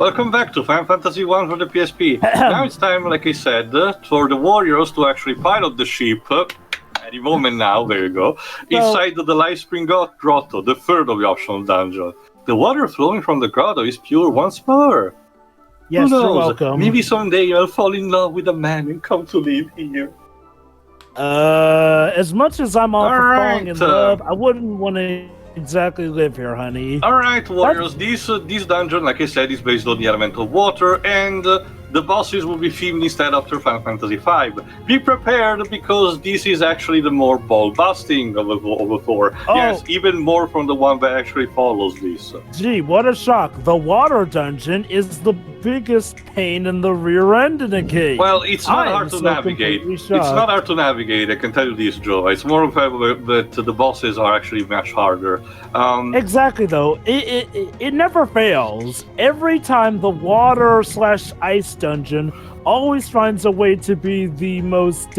Welcome back to Final Fantasy 1 for the PSP. Now it's time, like I said, for the warriors to actually pilot the ship. Any moment now, there you go. Inside the Lifespring Grotto, the third of the optional dungeon. The water flowing from the grotto is pure once more. Yes, who knows? You're welcome. Maybe someday you'll fall in love with a man and come to live here. As much as I'm all for falling in love, I wouldn't want to exactly live here, honey. Alright, warriors, this dungeon, like I said, is based on the element of water, and the bosses will be themed instead after Final Fantasy V. Be prepared, because this is actually the more ball-busting of the four. Oh. Yes, even more from the one that actually follows this. Gee, what a shock. The water dungeon is the biggest pain in the rear end in a game. Well, it's not hard to navigate. It's not hard to navigate, I can tell you this, Joe. It's more of that the bosses are actually much harder. Exactly, though. It never fails. Every time the water/ice dungeon always finds a way to be the most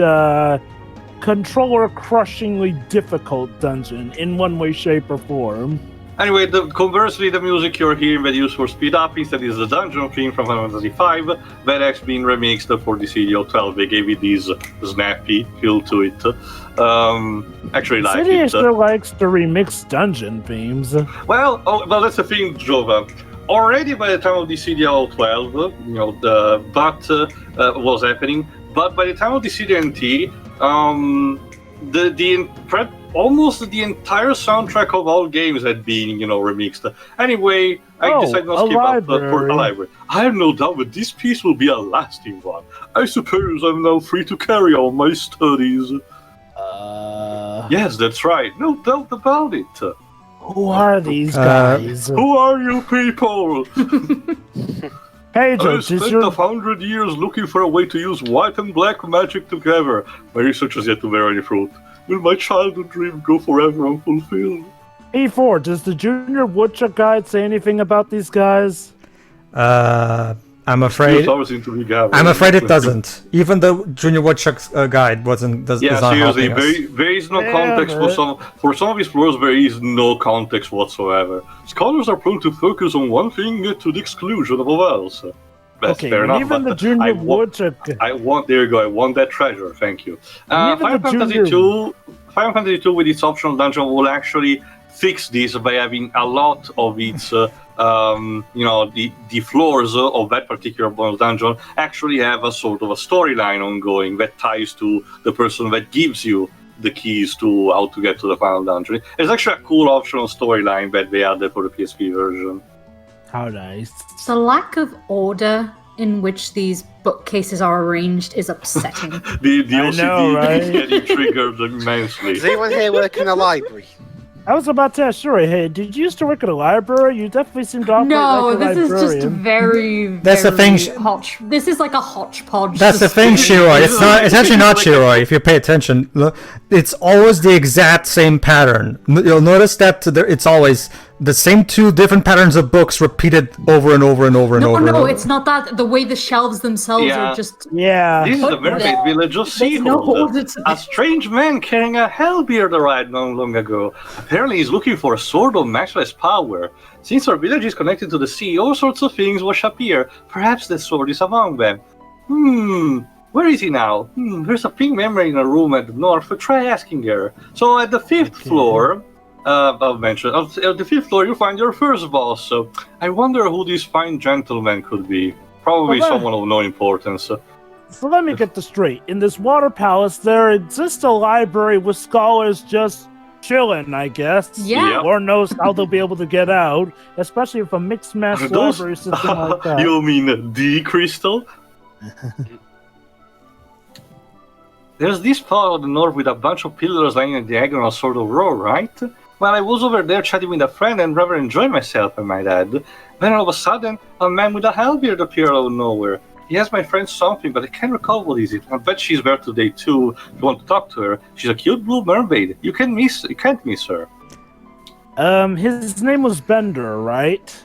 controller-crushingly difficult dungeon in one way, shape, or form. Anyway, conversely, the music you're hearing that used for speed up instead is the dungeon theme from Final Fantasy V, that has been remixed for the CDO12. They gave it this snappy feel to it. Actually, like Cydia it. sure likes to remix dungeon themes. Well, that's the thing, Jova. Already by the time of the CDL12, was happening. But by the time of the CDNT, almost the entire soundtrack of all games had been, remixed. Anyway, I decided not to skip up for the library. I have no doubt that this piece will be a lasting one. I suppose I'm now free to carry on my studies. Yes, that's right. No doubt about it. Who are these guys? Who are you people? Hey, Joe, I spent 100 years looking for a way to use white and black magic together. My research has yet to bear any fruit. Will my childhood dream go forever unfulfilled? E4, does the Junior Woodchuck Guide say anything about these guys? I'm afraid it doesn't. Even the Junior Woodchuck's guide does not seriously, helping us. there is no context for some of these floors. There is no context whatsoever. Scholars are prone to focus on one thing to the exclusion of all else. That's fair enough. Even the Junior Woodchuck. I want that treasure. Thank you. Final Fantasy 2 with its optional dungeon will actually fix this by having a lot of its the floors of that particular bonus dungeon actually have a sort of a storyline ongoing that ties to the person that gives you the keys to how to get to the final dungeon. It's actually a cool optional storyline that they added for the PSP version. How nice. The lack of order in which these bookcases are arranged is upsetting. the OCD is getting triggered immensely. Does anyone here work in a library? I was about to ask Shuri, hey, did you used to work at a library? You definitely seem to operate like a librarian. No, this is just very, That's the thing. This is like a hodgepodge. That's the thing, Shiroi. It's actually not Shiroi. If you pay attention, it's always the exact same pattern. You'll notice that it's always the same two different patterns of books repeated over and over and over and over. No, it's not that. The way the shelves themselves are just... Yeah. This is the Mermaid Village of Seahold. A strange man carrying a hellbeard arrived not long ago. Apparently he's looking for a sword of matchless power. Since our village is connected to the sea, all sorts of things will appear. Perhaps the sword is among them. Where is he now? There's a pink memory in a room at the north. Try asking her. So at the fifth floor... I'll mention. At the fifth floor, you find your first boss. So I wonder who this fine gentleman could be. Probably someone of no importance. So let me get this straight. In this water palace, there exists a library with scholars just chilling, I guess. Yeah. Lord knows how they'll be able to get out, especially if a mixed mass library system like that. You mean the crystal? There's this part of the north with a bunch of pillars lying in a diagonal sort of row, right? Well, I was over there chatting with a friend and rather enjoying myself, I might add. Then all of a sudden, a man with a hellbeard appeared out of nowhere. He asked my friend something, but I can't recall what is it. I bet she's there today too, if you want to talk to her. She's a cute blue mermaid. You can't miss her. His name was Bender, right?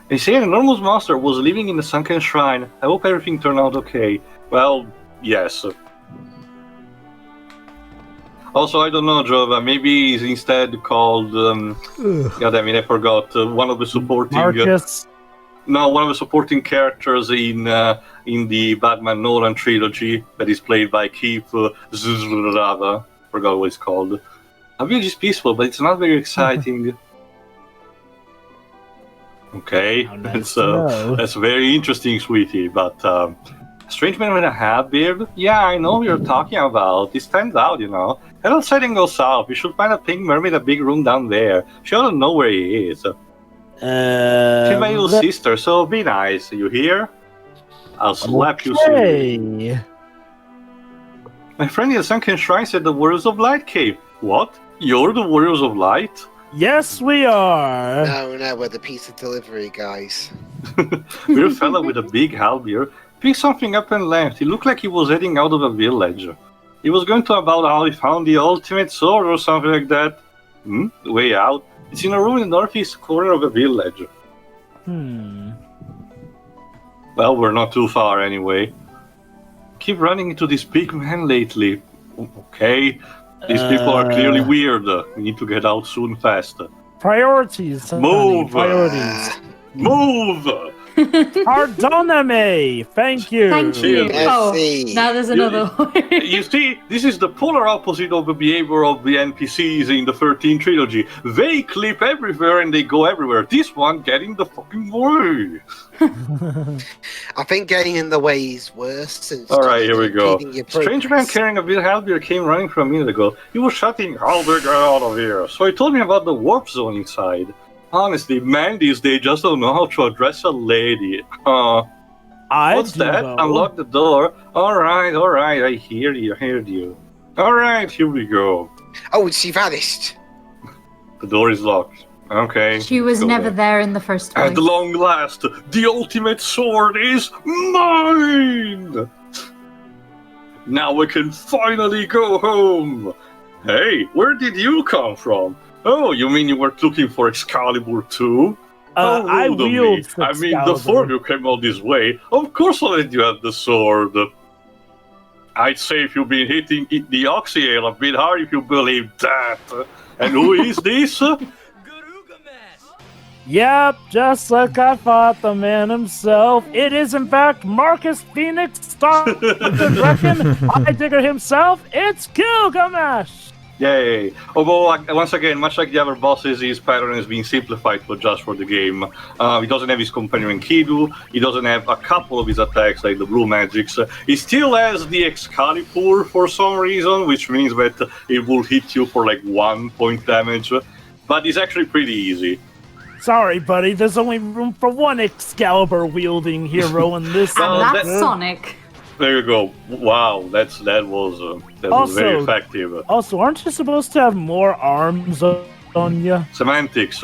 They say an enormous monster was living in the sunken shrine. I hope everything turned out okay. Well, yes. Also, I don't know, Jova. Maybe he's instead called. God, I forgot one of the supporting. Marcus. No, one of the supporting characters in the Batman Nolan trilogy that is played by Keith Zrava. Forgot what it's called. A village is peaceful, but it's not very exciting. Okay, Nice that's very interesting, sweetie. But strange man with a hat beard? Yeah, I know what you're talking about. It stands out, you know. Head outside and go south. You should find a pink mermaid in a big room down there. She ought to know where he is. She's my little sister, so be nice. You hear? I'll slap you soon. My friend in the sunken shrine said the Warriors of Light came. What? You're the Warriors of Light? Yes, we are. No, we're the pizza delivery guys. We're a fella with a big halberd. Picked something up and left. He looked like he was heading out of a village. He was going to about how he found the ultimate sword or something like that. The way out? It's in a room in the northeast corner of a village. Well, we're not too far anyway. Keep running into this big man lately. Okay. These people are clearly weird. We need to get out soon, fast. Priorities. Move! Priorities. Move! Pardoname! Thank you. Thank you. Merci. Now there's another one. You see, this is the polar opposite of the behavior of the NPCs in the 13 trilogy. They clip everywhere and they go everywhere. This one get in the fucking way. I think getting in the way is worse. Alright, here we go. Strange man carrying a big halberd came running from a minute ago. He was shouting, "Halberd, get out of here!" So he told me about the warp zone inside. Honestly, men these days just don't know how to address a lady. What's that? Know. Unlock the door. Alright, I heard you. Alright, here we go. Oh, she vanished. The door is locked. Okay. She was never there in the first place. At long last, the ultimate sword is mine! Now we can finally go home! Hey, where did you come from? Oh, you mean you were looking for Excalibur too? I wield I mean, the four of you came all this way. Of course I'll let you have the sword. I'd say if you've been hitting the Oxyale a bit hard if you believe that. And who is this? Yep, just like I thought, the man himself. It is, in fact, Marcus Phoenix, Star Reckon, Digger himself. It's Gilgamesh! Yay! Although, once again, much like the other bosses, his pattern is being simplified just for the game. He doesn't have his companion Kidu, he doesn't have a couple of his attacks like the blue magics. He still has the Excalibur for some reason, which means that it will hit you for like 1 point damage. But it's actually pretty easy. Sorry, buddy, there's only room for one Excalibur-wielding hero in this. And that's Sonic. There you go. Wow, that was very effective. Also, aren't you supposed to have more arms on you? Semantics.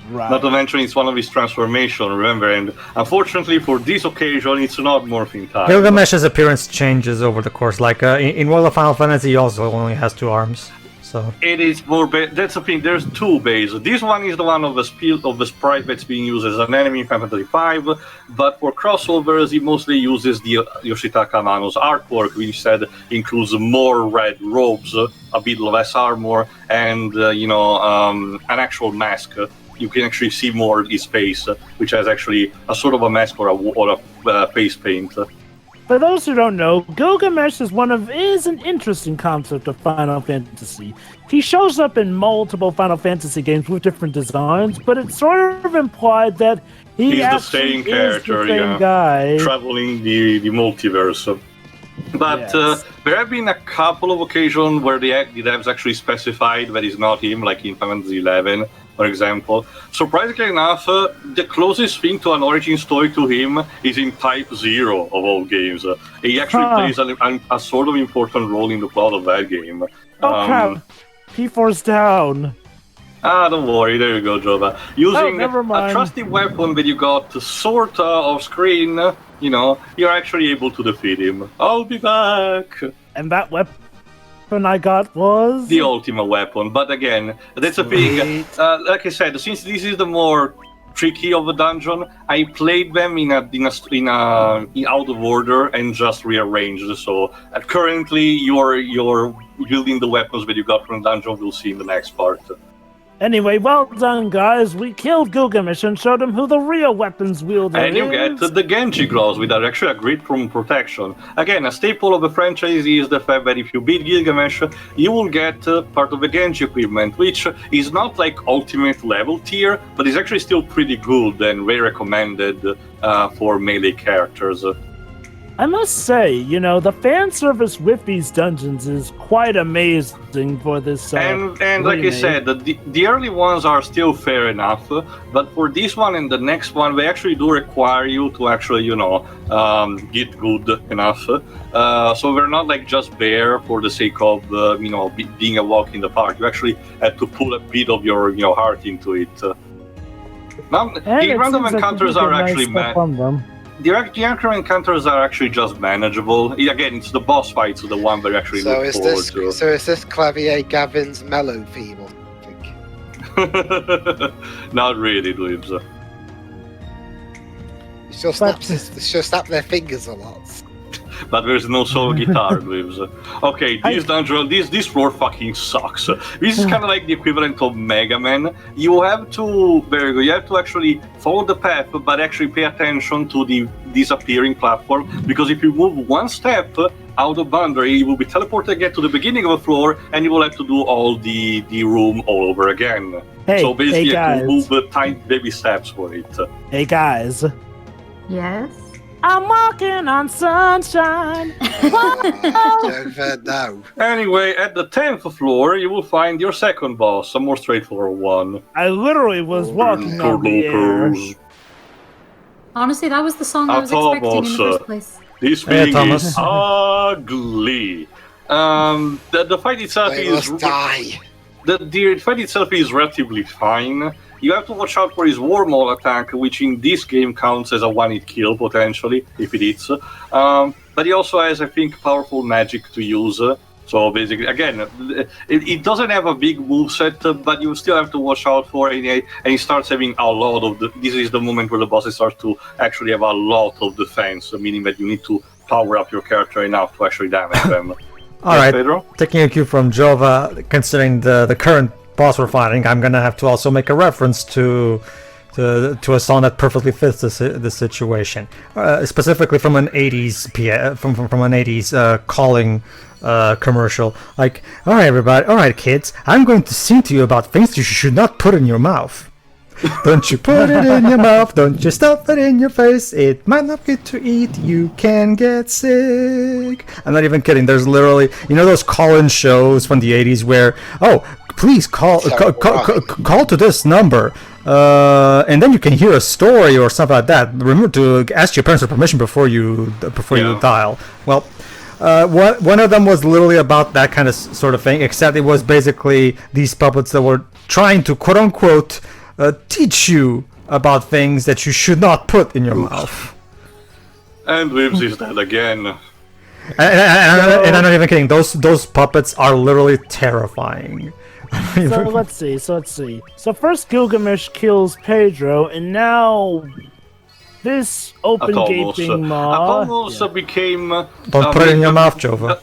Right. Not to mention it's one of his transformation, remember, and unfortunately for this occasion it's not morphing time. Gilgamesh's appearance changes over the course, like in World of Final Fantasy he also only has 2 arms. So it is more that's the thing, there's 2 bases. This one is the one of the sprite that's being used as an enemy in Final Fantasy V, but for crossovers he mostly uses the Yoshitaka Amano's artwork, which instead includes more red robes, a bit less armor, and an actual mask. You can actually see more his face, which has actually a sort of a mask or a face paint. For those who don't know, Gilgamesh is an interesting concept of Final Fantasy. He shows up in multiple Final Fantasy games with different designs, but it's sort of implied that he's the same character, guy. Traveling the multiverse. But yes. There have been a couple of occasions where the devs actually specified that it's not him, like in Final Fantasy XI, for example. Surprisingly enough, the closest thing to an origin story to him is in Type 0 of all games. He actually plays a sort of important role in the plot of that game. Oh crap! P4's down. Don't worry, there you go, Jova. Using never mind. a trusty weapon that you got sorta off screen, you're actually able to defeat him. I'll be back! And that weapon I got was? The ultimate weapon, but again, that's a thing. Like I said, since this is the more tricky of the dungeon, I played them in out of order and just rearranged. So currently, you're building the weapons that you got from the dungeon. We'll see in the next part. Anyway, well done, guys. We killed Gilgamesh and showed him who the real weapons wielder And you is. get the Genji gloves, which are actually a great from protection. Again, a staple of the franchise is the fact that if you beat Gilgamesh, you will get part of the Genji equipment, which is not like ultimate level tier, but is actually still pretty good and very recommended for melee characters. I must say, the fan service with these dungeons is quite amazing for this. And like I said, the early ones are still fair enough, but for this one and the next one, they actually do require you to actually, get good enough. So they're not like just there for the sake of, being a walk in the park. You actually have to put a bit of your, heart into it. Now, the random encounters are actually The anchor encounters are actually just manageable. Again, it's the boss fights, the one that you actually look forward to. So is this Clavier Gavin's mellow theme, I think? Not really, Dweebs. She'll snap their fingers a lot. But there's no solo guitar, Dweebs. Okay, this dungeon, this floor fucking sucks. This is kind of like the equivalent of Mega Man. You have to actually follow the path, but actually pay attention to the disappearing platform, because if you move one step out of boundary, you will be teleported again to the beginning of the floor, and you will have to do all the room all over again. So basically, you have to move tiny baby steps for it. Hey guys. Yes? I'm walking on sunshine. No. Anyway, at the 10th floor, you will find your second boss, a more straightforward one. I literally was walking on the air. Honestly, that was the song I was expecting in the first place. This thing is ugly. The fight itself the fight itself is relatively fine. You have to watch out for his Wormhole attack, which in this game counts as a one-hit kill, potentially, if it hits. But he also has, I think, powerful magic to use. So basically, again, it doesn't have a big moveset, but you still have to watch out for it. And he starts having a lot of... This is the moment where the bosses start to actually have a lot of defense, meaning that you need to power up your character enough to actually damage them. Alright, taking a cue from Jova, considering the current boss we're fighting, I'm gonna have to also make a reference to a song that perfectly fits this situation, specifically from an 80s from an 80s calling commercial. Like, all right, kids, I'm going to sing to you about things you should not put in your mouth. Don't you put it in your mouth, don't you stuff it in your face, it might not be good to eat, you can get sick. I'm not even kidding, there's literally, those call-in shows from the 80s where, please call to this number, and then you can hear a story or something like that. Remember to ask your parents for permission before you dial. Well, one of them was literally about that kind of sort of thing, except it was basically these puppets that were trying to quote-unquote teach you about things that you should not put in your mouth. And Wibbs is dead again. And I'm not even kidding. Those puppets are literally terrifying. So let's see. So first Gilgamesh kills Pedro, and now this open gaping maw. Atomos became. Don't put it in your mouth, Jova.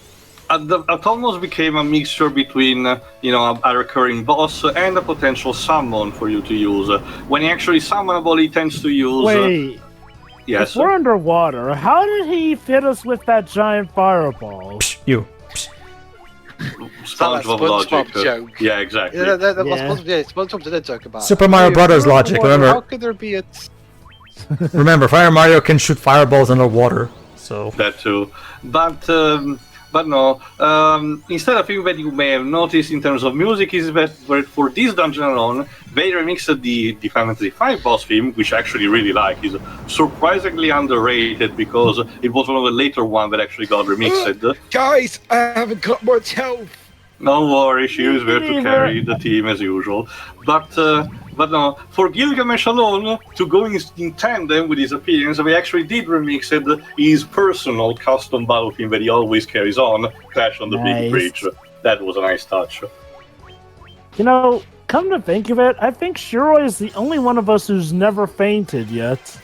Atomos became a mixture between, a recurring boss and a potential summon for you to use. When he actually summonable, he tends to use. Wait. Yes. If we're underwater, how did he hit us with that giant fireball? You. SpongeBob logic. Joke. Yeah, exactly. SpongeBob didn't talk about Super Mario Brothers logic. Remember? How could there be a? Remember, Fire Mario can shoot fireballs underwater. So that too, but no. Instead, I think that you may have noticed in terms of music is that for this dungeon alone, they remixed the Final Fantasy V boss theme, which I actually really like. Is surprisingly underrated because it was one of the later ones that actually got remixed. Guys, I haven't got much health. No worries, she was there to carry the team as usual. But no, for Gilgamesh alone, to go in tandem with his appearance, they actually did remix his personal custom battle theme that he always carries on, Crash on the Big Bridge. That was a nice touch. Come to think of it, I think Shiroi is the only one of us who's never fainted yet.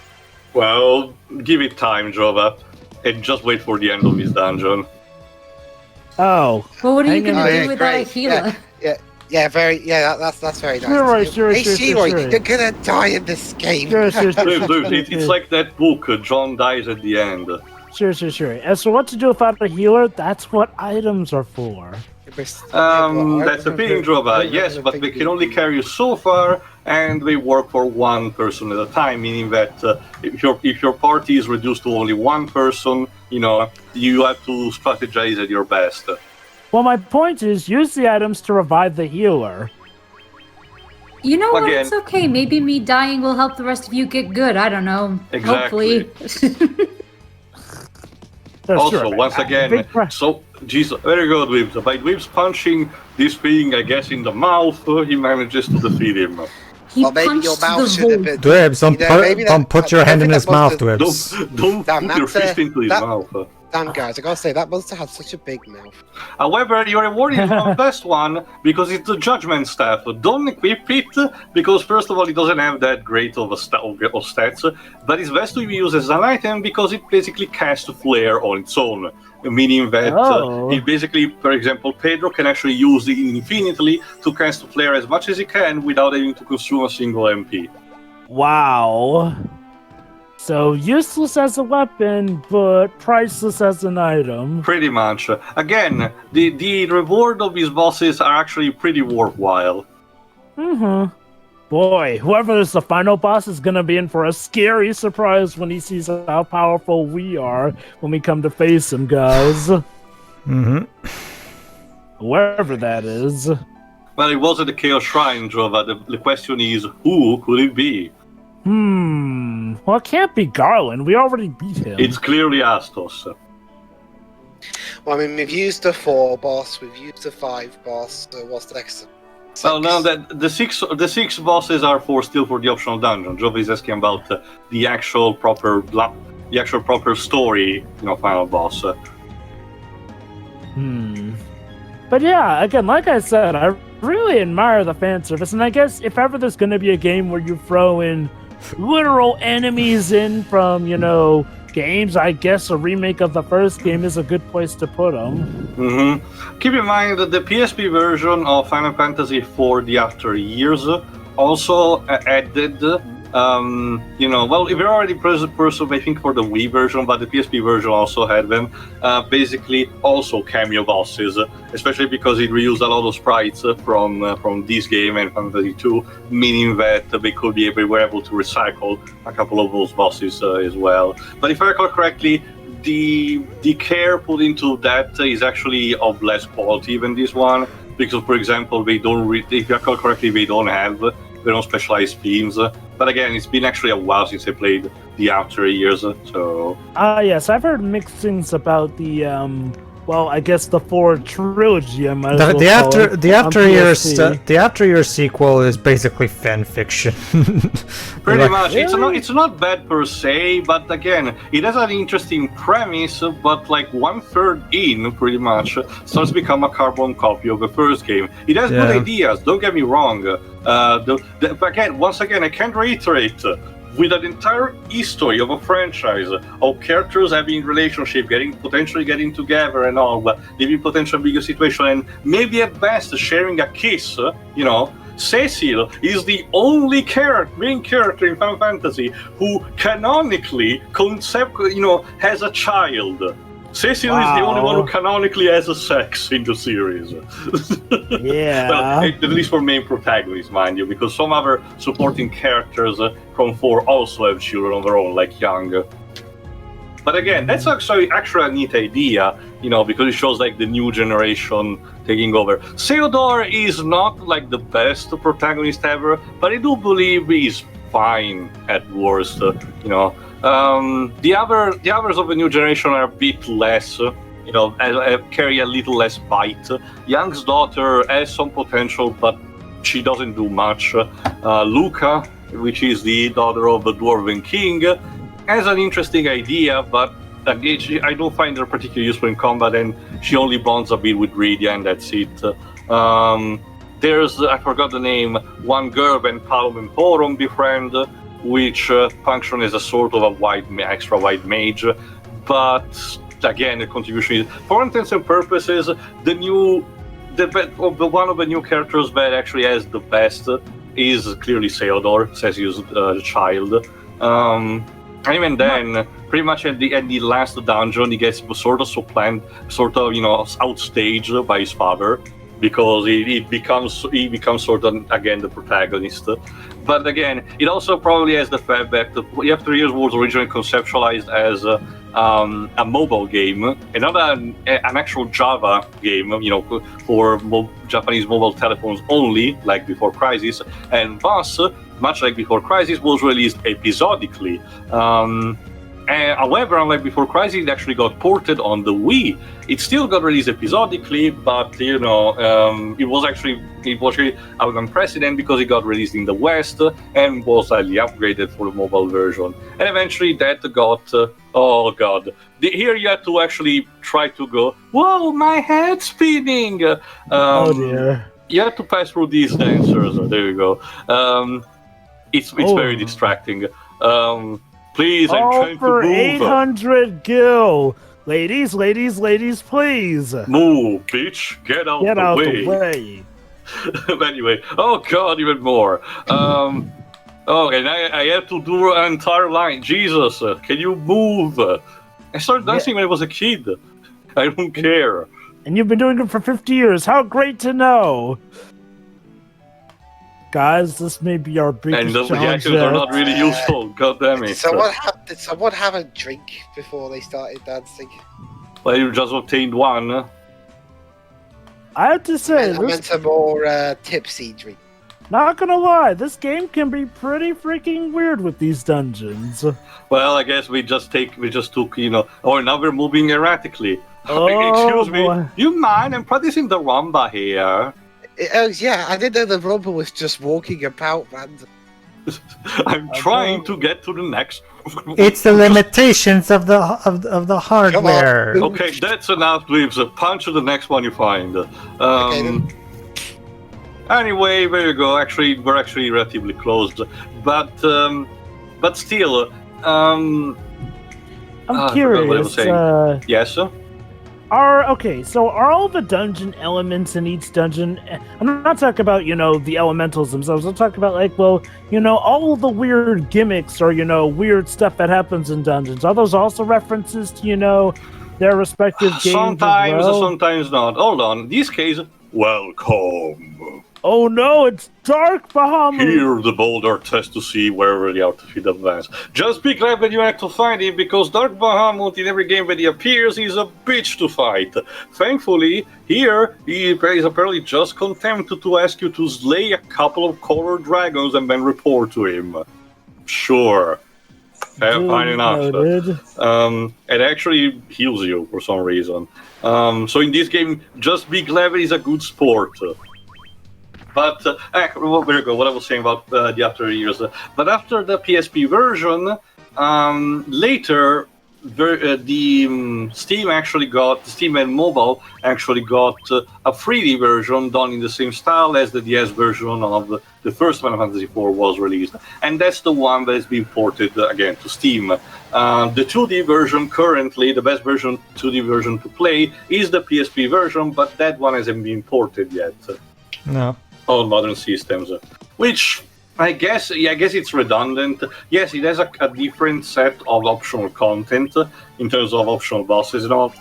Well, give it time, Jova, and just wait for the end of his dungeon. Oh. Well, what are you going to do without a healer? Yeah, that's very nice. Sure, Hey, Shiroi, you're gonna die in this game. Sure. Dude, it's like that book, John dies at the end. Sure. As for what to do without a healer, that's what items are for. That's the thing, Drova. Yes, but they can only carry you so far, and they work for one person at a time, meaning that if your party is reduced to only one person, you have to strategize at your best. Well, my point is, use the items to revive the healer. You know what? It's okay. Maybe me dying will help the rest of you get good. I don't know. Exactly. Hopefully. Also, once again, so, Jesus, very good, Wibbs. By Wibbs punching this thing, I guess, in the mouth, he manages to defeat him. Maybe your mouth should have been... Dwebs, don't put your hand in his mouth, Dwebs. Don't put your fist into his mouth. Damn, guys, I gotta say, that monster has such a big mouth. However, your reward is the best one, because it's the Judgment Staff. Don't equip it, because first of all, it doesn't have that great of stats, but it's best to be used as an item, because it basically casts Flare on its own. Meaning that it basically, for example, Pedro can actually use it infinitely to cast Flare as much as he can without having to consume a single MP. Wow. So useless as a weapon, but priceless as an item. Pretty much. Again, the reward of these bosses are actually pretty worthwhile. Boy, whoever is the final boss is gonna be in for a scary surprise when he sees how powerful we are when we come to face him, guys. Wherever that is. Well, it wasn't the Chaos Shrine, Drova. The question is, who could it be? Well, it can't be Garland. We already beat him. It's clearly Astos. Well, I mean, we've used the 4 boss, we've used the 5 boss, so what's the next? 6. Well, now that the six bosses are still for the optional dungeon. Drova is asking about the actual proper story, final boss. But yeah, again, like I said, I really admire the fan service, and I guess if ever there's going to be a game where you throw in literal enemies in from, games, I guess a remake of the first game is a good place to put them. Keep in mind that the PSP version of Final Fantasy IV The After Years also added, well, if you're already present, I think for the Wii version, but the PSP version also had them, basically also cameo bosses, especially because it reused a lot of sprites from this game and Final Fantasy II, meaning that they were able to recycle a couple of those bosses as well. But if I recall correctly, the care put into that is actually of less quality than this one, because, for example, if I recall correctly, they don't have their own specialized themes. But again, it's been actually a while since I played The After Years, so... yes, I've heard mixed things about the, I guess the 4 trilogy, I might as well call it, the After Years sequel is basically fan fiction. Pretty much. Really? It's not bad per se, but again, it has an interesting premise, but like 1/3 in, pretty much, starts to become a carbon copy of the first game. It has good ideas, don't get me wrong. Once again, I can't reiterate, with an entire history of a franchise, of characters having relationship, potentially getting together and all, but living potential bigger situation, and maybe at best sharing a kiss, Cecil is the only main character in Final Fantasy who canonically has a child. Cecil is the only one who canonically has a sex in the series. Yeah. Well, at least for main protagonists, mind you, because some other supporting characters from 4 also have children of their own, like Young. But again, that's actually a neat idea, because it shows like the new generation taking over. Theodore is not like the best protagonist ever, but I do believe he's fine at worst, The others of the new generation are a bit less, carry a little less bite. Young's daughter has some potential, but she doesn't do much. Luca, which is the daughter of the Dwarven King, has an interesting idea, but I don't find her particularly useful in combat, and she only bonds a bit with Rydia, and that's it. There's, I forgot the name, one girl and Palom and Porom befriend, which function as a sort of a extra wide mage, but again, the contribution is, for intents and purposes, the new one of the new characters that actually has the best is clearly Theodore, says he's a child. And even then, pretty much at the last dungeon, he gets sort of outstaged by his father, because he becomes sort of again the protagonist. But again, it also probably has the fact that the After Years was originally conceptualized as a mobile game, and not an actual Java game, for Japanese mobile telephones only, like Before Crisis. And thus, much like Before Crisis, was released episodically. However, unlike Before Crisis, it actually got ported on the Wii. It still got released episodically, but it was actually out of precedent because it got released in the West and was slightly upgraded for the mobile version. And eventually that got here you had to actually try to go, whoa, my head's spinning. Oh dear. You had to pass through these dancers. There you go. It's very distracting. Please, I'm trying to move. 800 gil. Ladies, please. Move, bitch. Get out the way. Anyway, oh god, even more. Okay, now I have to do an entire line. Jesus, can you move? I started dancing when I was a kid. I don't care. And you've been doing it for 50 years. How great to know. Guys, this may be our biggest challenge. And the reactions are not really useful. God damn it. Did someone have a drink before they started dancing? Well, you just obtained one. I have to say, I meant a more tipsy drink. Not gonna lie, this game can be pretty freaking weird with these dungeons. Well, I guess we just took, now we're moving erratically. Oh, excuse me, you mind? I'm practicing the rumba here. Yeah, I didn't know the rumba was just walking about random. I'm trying to get to the next. It's the limitations of the hardware. Okay, that's enough, Leaves. Punch to the next one you find. Anyway, there you go. Actually, we're actually relatively close, but still, I'm curious. What I was saying. Yes. Are all the dungeon elements in each dungeon? I'm not talking about the elementals themselves. I'm talking about all the weird gimmicks or weird stuff that happens in dungeons. Are those also references to their respective games? Sometimes not. Hold on. In this case, welcome. Oh no, it's Dark Bahamut! Here the boulder test to see wherever the outfit advance. Just be glad that you have to find him, because Dark Bahamut in every game that he appears is a bitch to fight. Thankfully, here he is apparently just content to ask you to slay a couple of colored dragons and then report to him. Sure. Fine enough. It actually heals you for some reason. So in this game, just be glad that he's a good sport. But there you go. What I was saying about the After Years. But after the PSP version, later the Steam and mobile actually got a 3D version done in the same style as the DS version of the first Final Fantasy IV was released, and that's the one that has been ported again to Steam. The 2D version currently, the best 2D version to play is the PSP version, but that one hasn't been ported yet. No. On modern systems, which I guess it's redundant. Yes, it has a different set of optional content in terms of optional bosses and all,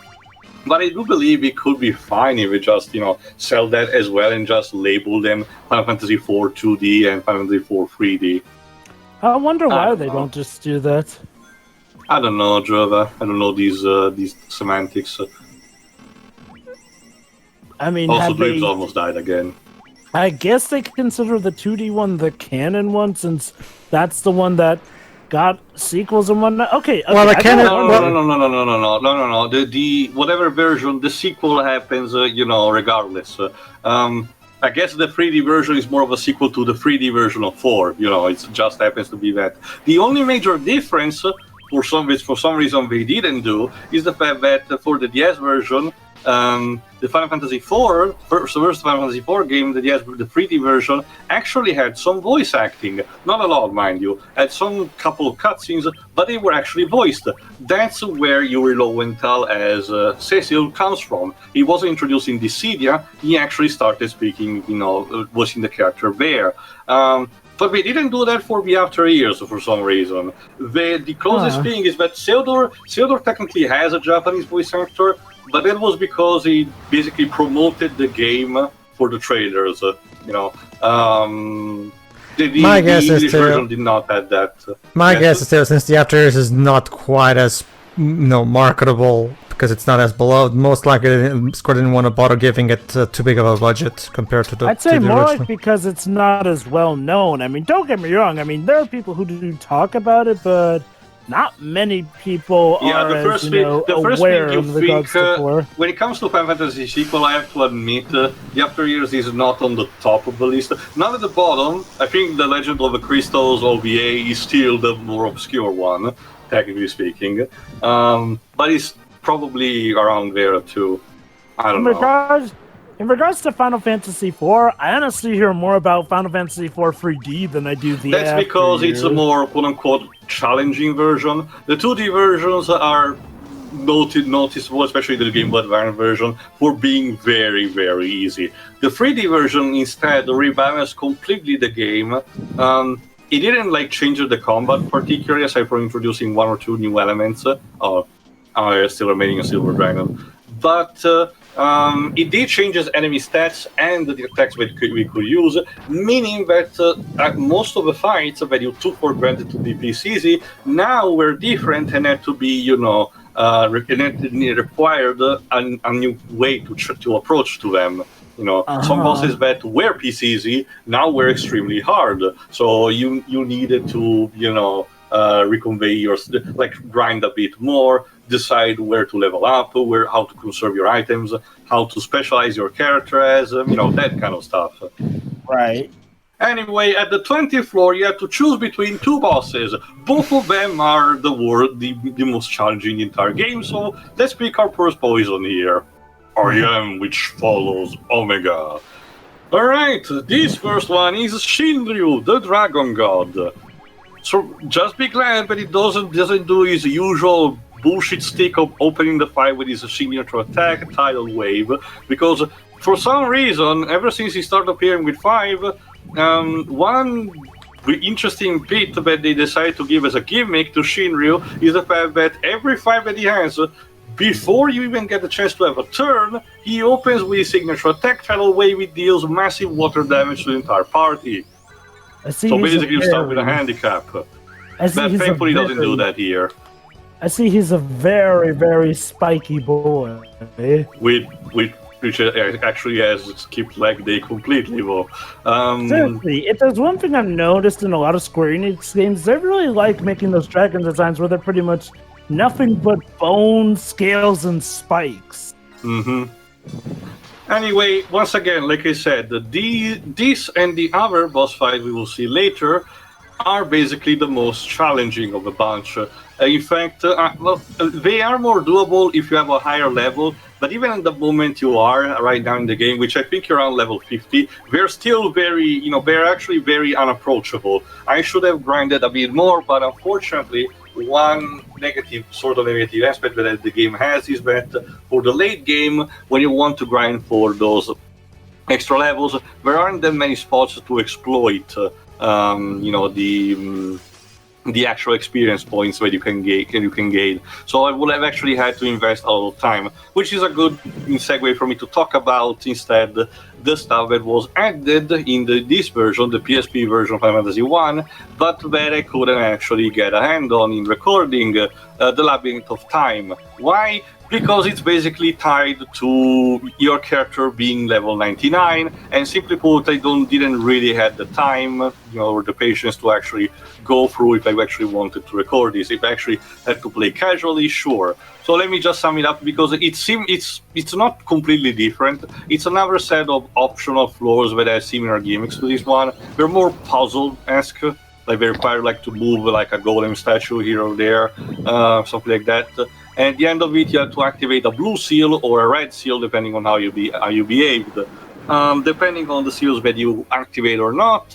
but I do believe it could be fine if we just sell that as well and just label them Final Fantasy IV 2D and Final Fantasy IV 3D. I wonder why they don't just do that. I don't know, Java. I don't know these semantics. I mean, also, Dreams almost died again. I guess they consider the 2D one the canon one, since that's the one that got sequels and whatnot. Okay. Well, the canon. No. The whatever version, the sequel happens, regardless. I guess the 3D version is more of a sequel to the 3D version of 4. It just happens to be that. The only major difference, for some reason they didn't do, is the fact that for the DS version, the Final Fantasy IV, first Final Fantasy IV game that has the 3D version, actually had some voice acting. Not a lot, mind you. Had some couple of cutscenes, but they were actually voiced. That's where Yuri Lowenthal as Cecil comes from. He wasn't introduced in Dissidia, he actually started speaking, voicing the character there. But we didn't do that for the After Years for some reason. The closest thing is that Seodor technically has a Japanese voice actor, but that was because he basically promoted the game for the trailers. My guess is English version did not have that. My guess is too, since the After Years is not quite as marketable because it's not as beloved, most likely Square didn't want to bother giving it too big of a budget compared to the. I'd say to the more original. like because it's not as well known. I mean, don't get me wrong. I mean, there are people who do talk about it, but not many people are the first aware thing of the gods before. when it comes to Final Fantasy sequel, I have to admit, the After Years is not on the top of the list. Not at the bottom. I think the Legend of the Crystals OVA is still the more obscure one, technically speaking. But it's probably around there too. I don't know. In regards to Final Fantasy IV, I honestly hear more about Final Fantasy IV 3D than I do the That's After because it's a Years. more quote-unquote challenging version. The 2D versions are noticeable, especially the Game Boy Advance version, for being very, very easy. The 3D version instead rebalanced completely the game. It didn't change the combat particularly, aside from introducing one or two new elements. Still remaining a Silver Dragon. But it did change enemy stats and the attacks we could use, meaning that most of the fights that you took for granted to be easy now were different and had to be, required a new way to approach to them. Some bosses that were easy now were extremely hard, so you needed to, reconvey your grind a bit more, decide where to level up, how to conserve your items, how to specialize your character as, that kind of stuff. Right. Anyway, at the 20th floor, you have to choose between two bosses. Both of them are the most challenging in the entire game, so let's pick our first poison here. I am which follows Omega. Alright, this first one is Shinryu, the Dragon God. So just be glad that it doesn't do his usual bullshit stick of opening the fight with his signature attack, Tidal Wave, because for some reason, ever since he started appearing with 5, one interesting bit that they decided to give as a gimmick to Shinryu is the fact that every fight that he has, before you even get the chance to have a turn, he opens with his signature attack, Tidal Wave, it deals massive water damage to the entire party. So basically you start with a handicap. But thankfully he doesn't do that here. I see he's a very, very spiky boy. Which actually has skipped leg day completely, though. Seriously, if there's one thing I've noticed in a lot of Square Enix games, they really like making those dragon designs where they're pretty much nothing but bone, scales, and spikes. Mm-hmm. Anyway, once again, like I said, this and the other boss fight we will see later are basically the most challenging of the bunch. In fact, they are more doable if you have a higher level, but even at the moment you are right now in the game, which I think you're around level 50, they're still very, they're actually very unapproachable. I should have grinded a bit more, but unfortunately, one negative aspect that the game has is that for the late game, when you want to grind for those extra levels, there aren't that many spots to exploit the actual experience points that you can gain. So I would have actually had to invest a lot of time, which is a good segue for me to talk about instead the stuff that was added in this version, the PSP version of Final Fantasy 1, but that I couldn't actually get a hand on in recording the Labyrinth of Time. Why? Because it's basically tied to your character being level 99, and simply put, I didn't really have the time, or the patience to actually go through if I actually wanted to record this. If I actually had to play casually, sure. So let me just sum it up, because it's not completely different. It's another set of optional floors that have similar gimmicks to this one. They're more puzzle-esque. They require to move like a golem statue here or there, something like that. and at the end of it, you have to activate a blue seal or a red seal, depending on how you behaved. Depending on the seals that you activate or not,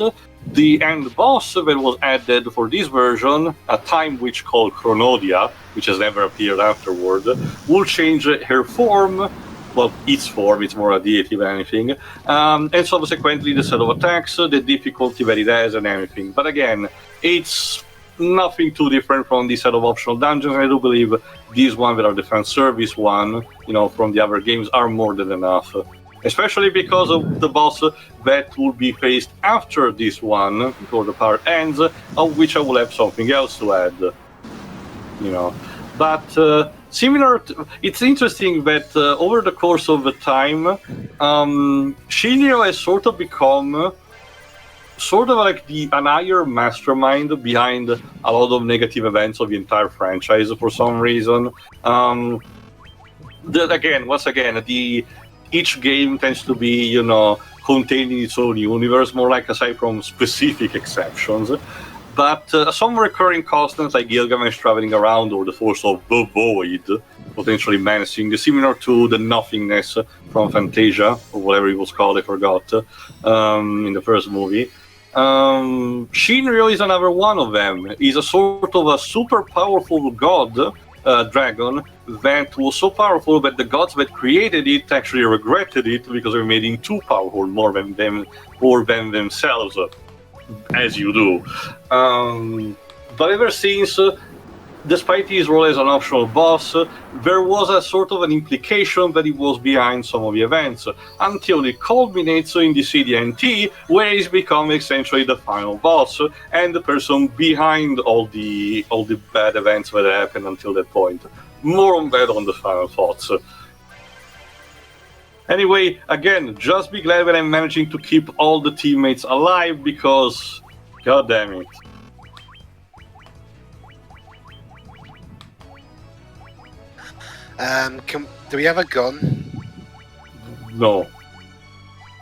the end boss that was added for this version, a time witch called Chronodia, which has never appeared afterward, will change her form. Well, its form, it's more a deity than anything, and subsequently the set of attacks, the difficulty that it has, and everything. But again, it's nothing too different from the set of optional dungeons. I do believe these ones that are the fan service one, from the other games, are more than enough. Especially because of the boss that will be faced after this one, before the part ends, of which I will have something else to add. But it's interesting that over the course of the time, Shinryu has sort of become sort of like an higher mastermind behind a lot of negative events of the entire franchise for some reason. Each game tends to be, containing its own universe, more like aside from specific exceptions. But some recurring constants like Gilgamesh traveling around or the force of the void potentially menacing, similar to the nothingness from Fantasia, or whatever it was called, I forgot, in the first movie. Shinryu is another one of them. He's a sort of a super powerful god, dragon, that was so powerful that the gods that created it actually regretted it because they made him too powerful, more than themselves, as you do. But ever since, despite his role as an optional boss, there was a sort of an implication that he was behind some of the events, until it culminates in the CDNT, where he's become essentially the final boss, and the person behind all the bad events that happened until that point. More on that on the final thoughts. Anyway, again, just be glad that I'm managing to keep all the teammates alive, because, god damn it. Do we have a gun? No.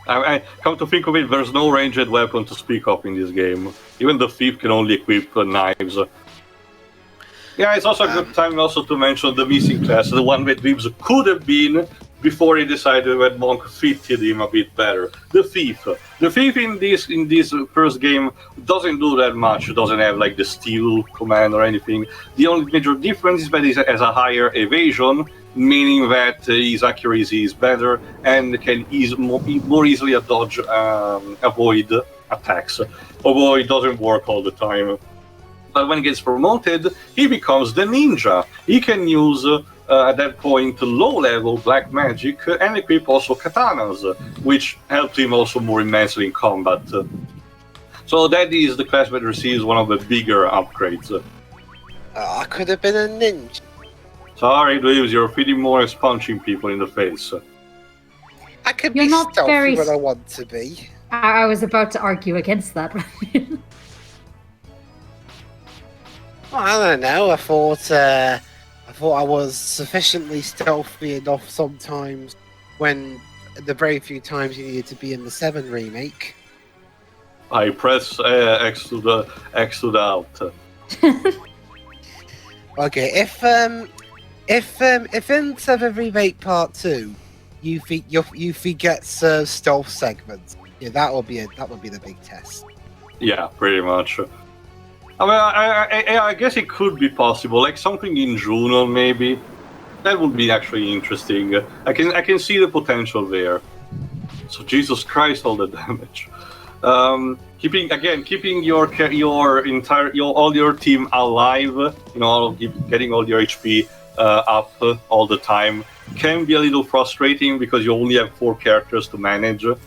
I come to think of it, there's no ranged weapon to speak of in this game. Even the thief can only equip knives. Yeah, it's also a good time also to mention the missing class, the one that Dreams could have been before he decided that Monk fitted him a bit better. The thief. The thief in this first game doesn't do that much. It doesn't have like the steal command or anything. The only major difference is that he has a higher evasion, meaning that his accuracy is better and can more easily avoid attacks. Although it doesn't work all the time. But when he gets promoted, he becomes the ninja. He can use, at that point, low-level black magic and equip also katanas, which helps him also more immensely in combat. So that is the class that receives one of the bigger upgrades. I could have been a ninja. Sorry, Dweebs, you're feeding more as punching people in the face. I can be stealthy when I want to be. I was about to argue against that. I don't know. I thought I was sufficiently stealthy enough sometimes when the very few times you needed to be in the 7 remake. I press X to the out. Okay, if in 7 remake part 2 you forget stealth segments, yeah, that would be the big test. Yeah, pretty much. I mean, I guess it could be possible, like something in Juno maybe. That would be actually interesting. I can see the potential there. So Jesus Christ, all the damage. Keeping all your team alive, getting all your HP up all the time can be a little frustrating because you only have 4 characters to manage. So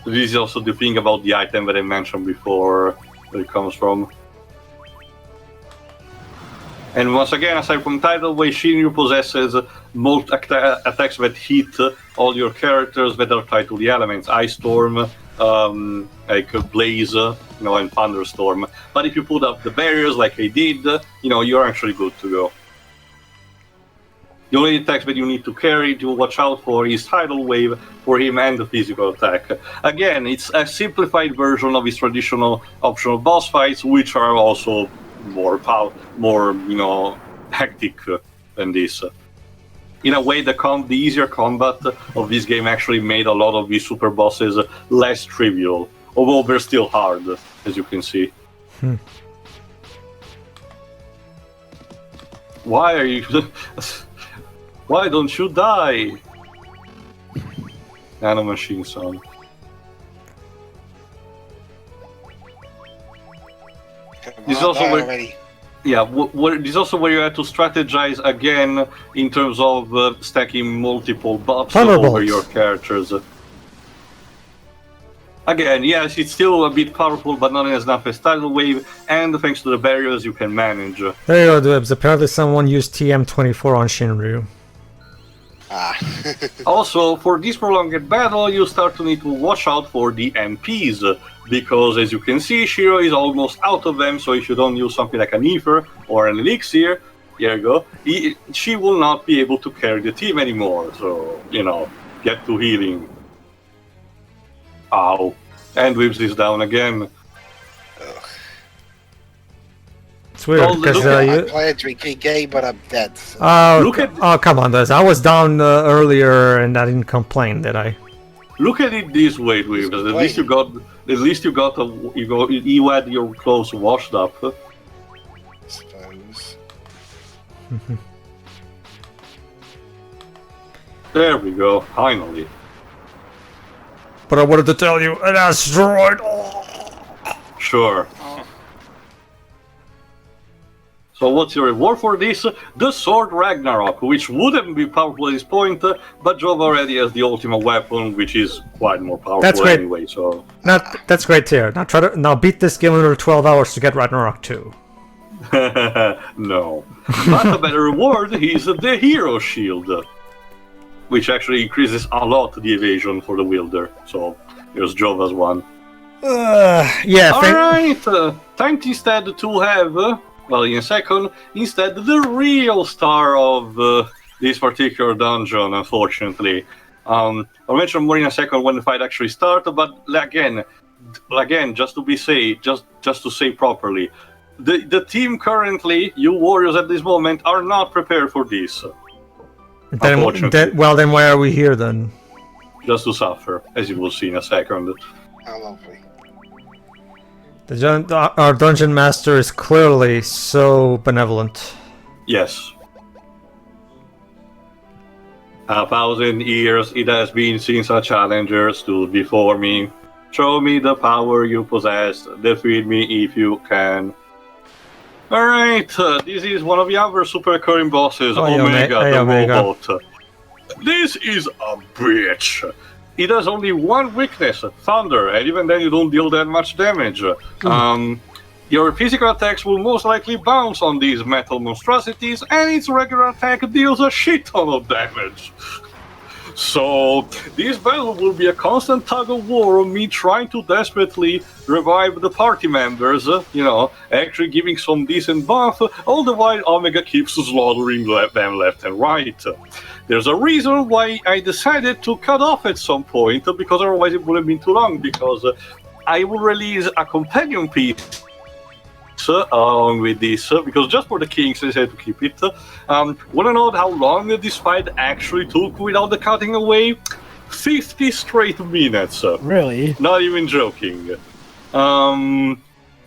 this is also the thing about the item that I mentioned before. Where it comes from. And once again, aside from Tidal Wave, Shinryu possesses attacks that hit all your characters that are tied to the elements. Ice Storm, like Blaze, and Thunderstorm. But if you put up the barriers like I did, you're actually good to go. The only attacks that you need to watch out for is Tidal Wave for him and the physical attack. Again, it's a simplified version of his traditional optional boss fights, which are also more hectic than this. In a way, the easier combat of this game actually made a lot of these super bosses less trivial, although they're still hard, as you can see. Why are you... Why don't you die? Nanomachine sound. This is also where, yeah, this is also where you have to strategize again in terms of stacking multiple buffs over your characters. Again, yes, it's still a bit powerful, but not as enough as Tidal Wave, and thanks to the barriers you can manage. There you go, Dibs. Apparently someone used TM24 on Shinryu. Also, for this prolonged battle, you start to need to watch out for the MPs, because as you can see, Shiro is almost out of them, so if you don't use something like an Ether or an Elixir, here you go, she will not be able to carry the team anymore, so, you know, get to healing. Ow. And whips this down again. It's weird because I play a drinking game, but I'm dead. So. Oh, come on, Des. I was down earlier and I didn't complain, did I? Look at it this way, Whips. At least you had your clothes washed up. I suppose. There we go. Finally. But I wanted to tell you, an asteroid. Sure. So what's your reward for this? The Sword Ragnarok, which wouldn't be powerful at this point, but Jove already has the ultimate weapon, which is quite more powerful anyway, so... That's great tier. Now beat this game under 12 hours to get Ragnarok 2. No. But a better reward is the Hero Shield, which actually increases a lot the evasion for the wielder. So here's Jova's one. Yeah. Alright, time instead to have... well, in a second, instead, the real star of this particular dungeon, unfortunately. I'll mention more in a second when the fight actually starts, but again, just to be safe, just to say properly, the team currently, you warriors at this moment, are not prepared for this. Then why are we here then? Just to suffer, as you will see in a second. How lovely. Our dungeon master is clearly so benevolent. Yes. 1,000 years it has been since a challenger stood before me. Show me the power you possess, defeat me if you can. Alright, this is one of the other super recurring bosses, Omega the robot. This is a bitch. It has only one weakness, Thunder, and even then you don't deal that much damage. Your physical attacks will most likely bounce on these metal monstrosities, and its regular attack deals a shit ton of damage. So, this battle will be a constant tug of war of me trying to desperately revive the party members, actually giving some decent buff, all the while Omega keeps slaughtering them left and right. There's a reason why I decided to cut off at some point, because otherwise it would have been too long, because I will release a companion piece along with this, because just for the kings I decided to keep it. Wanna know how long this fight actually took without the cutting away? 50 straight minutes. Really? Not even joking.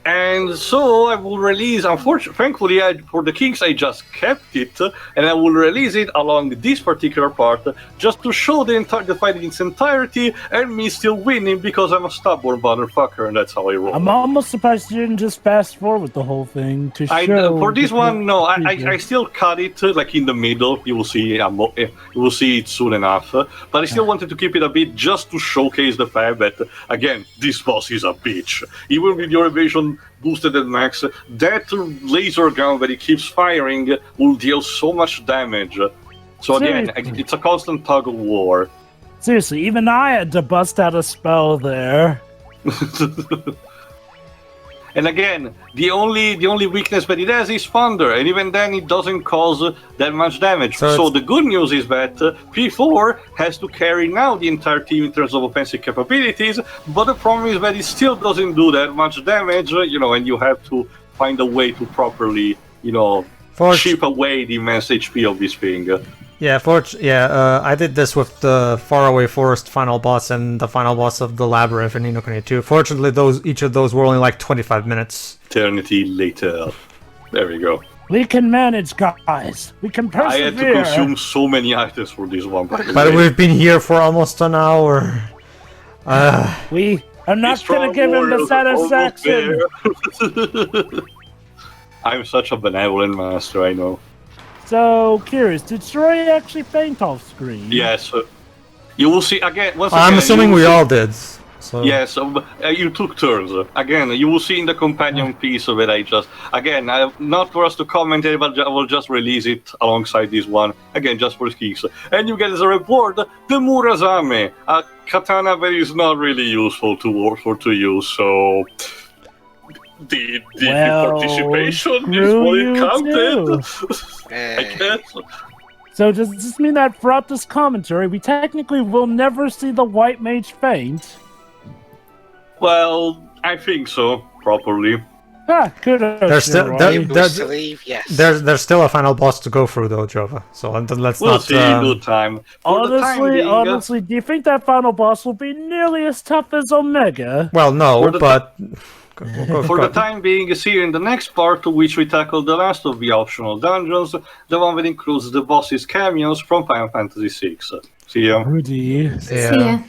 And so I will release, thankfully for the Kings I just kept it, and I will release it along this particular part, just to show the fight in its entirety, and me still winning because I'm a stubborn motherfucker, and that's how I roll. I'm almost surprised you didn't just fast forward the whole thing to show... For this one, no, I still cut it, like in the middle, you will see it soon enough, but I still wanted to keep it a bit just to showcase the fact that, again, this boss is a bitch. Even with your evasion boosted at max, that laser gun that he keeps firing will deal so much damage. So again, it's a constant tug of war. Seriously, even I had to bust out a spell there. And again, the only weakness that it has is Thunder, and even then it doesn't cause that much damage. So the good news is that P4 has to carry now the entire team in terms of offensive capabilities, but the problem is that it still doesn't do that much damage, and you have to find a way to properly, chip away the immense HP of this thing. I did this with the Faraway Forest final boss and the final boss of the Labyrinth in Ni no Kuni 2. Fortunately, each of those were only like 25 minutes. Eternity later. There we go. We can manage, guys. We can persevere. I had to consume so many items for this one. But we've been here for almost an hour. We are not going to give him the satisfaction. I'm such a benevolent master, I know. So, curious, did Shiroi actually faint off screen? Yes. You will see again. I'm assuming we all did. So. Yes, you took turns. Again, you will see in the companion piece of it. Not for us to comment it, but I will just release it alongside this one. Again, just for keys. And you get as a reward the Murazame, a katana that is not really useful to use. So the participation is what it counted. I guess. So does this mean that throughout this commentary, we technically will never see the White Mage faint? Well, I think so, properly. Kudos. There's still a final boss to go through, though, Jova. So we'll see in no time. Honestly, do you think that final boss will be nearly as tough as Omega? Well, no, but... For the time being, see you in the next part, to which we tackle the last of the optional dungeons, the one that includes the boss's cameos from Final Fantasy VI. See ya. Rudy. See ya.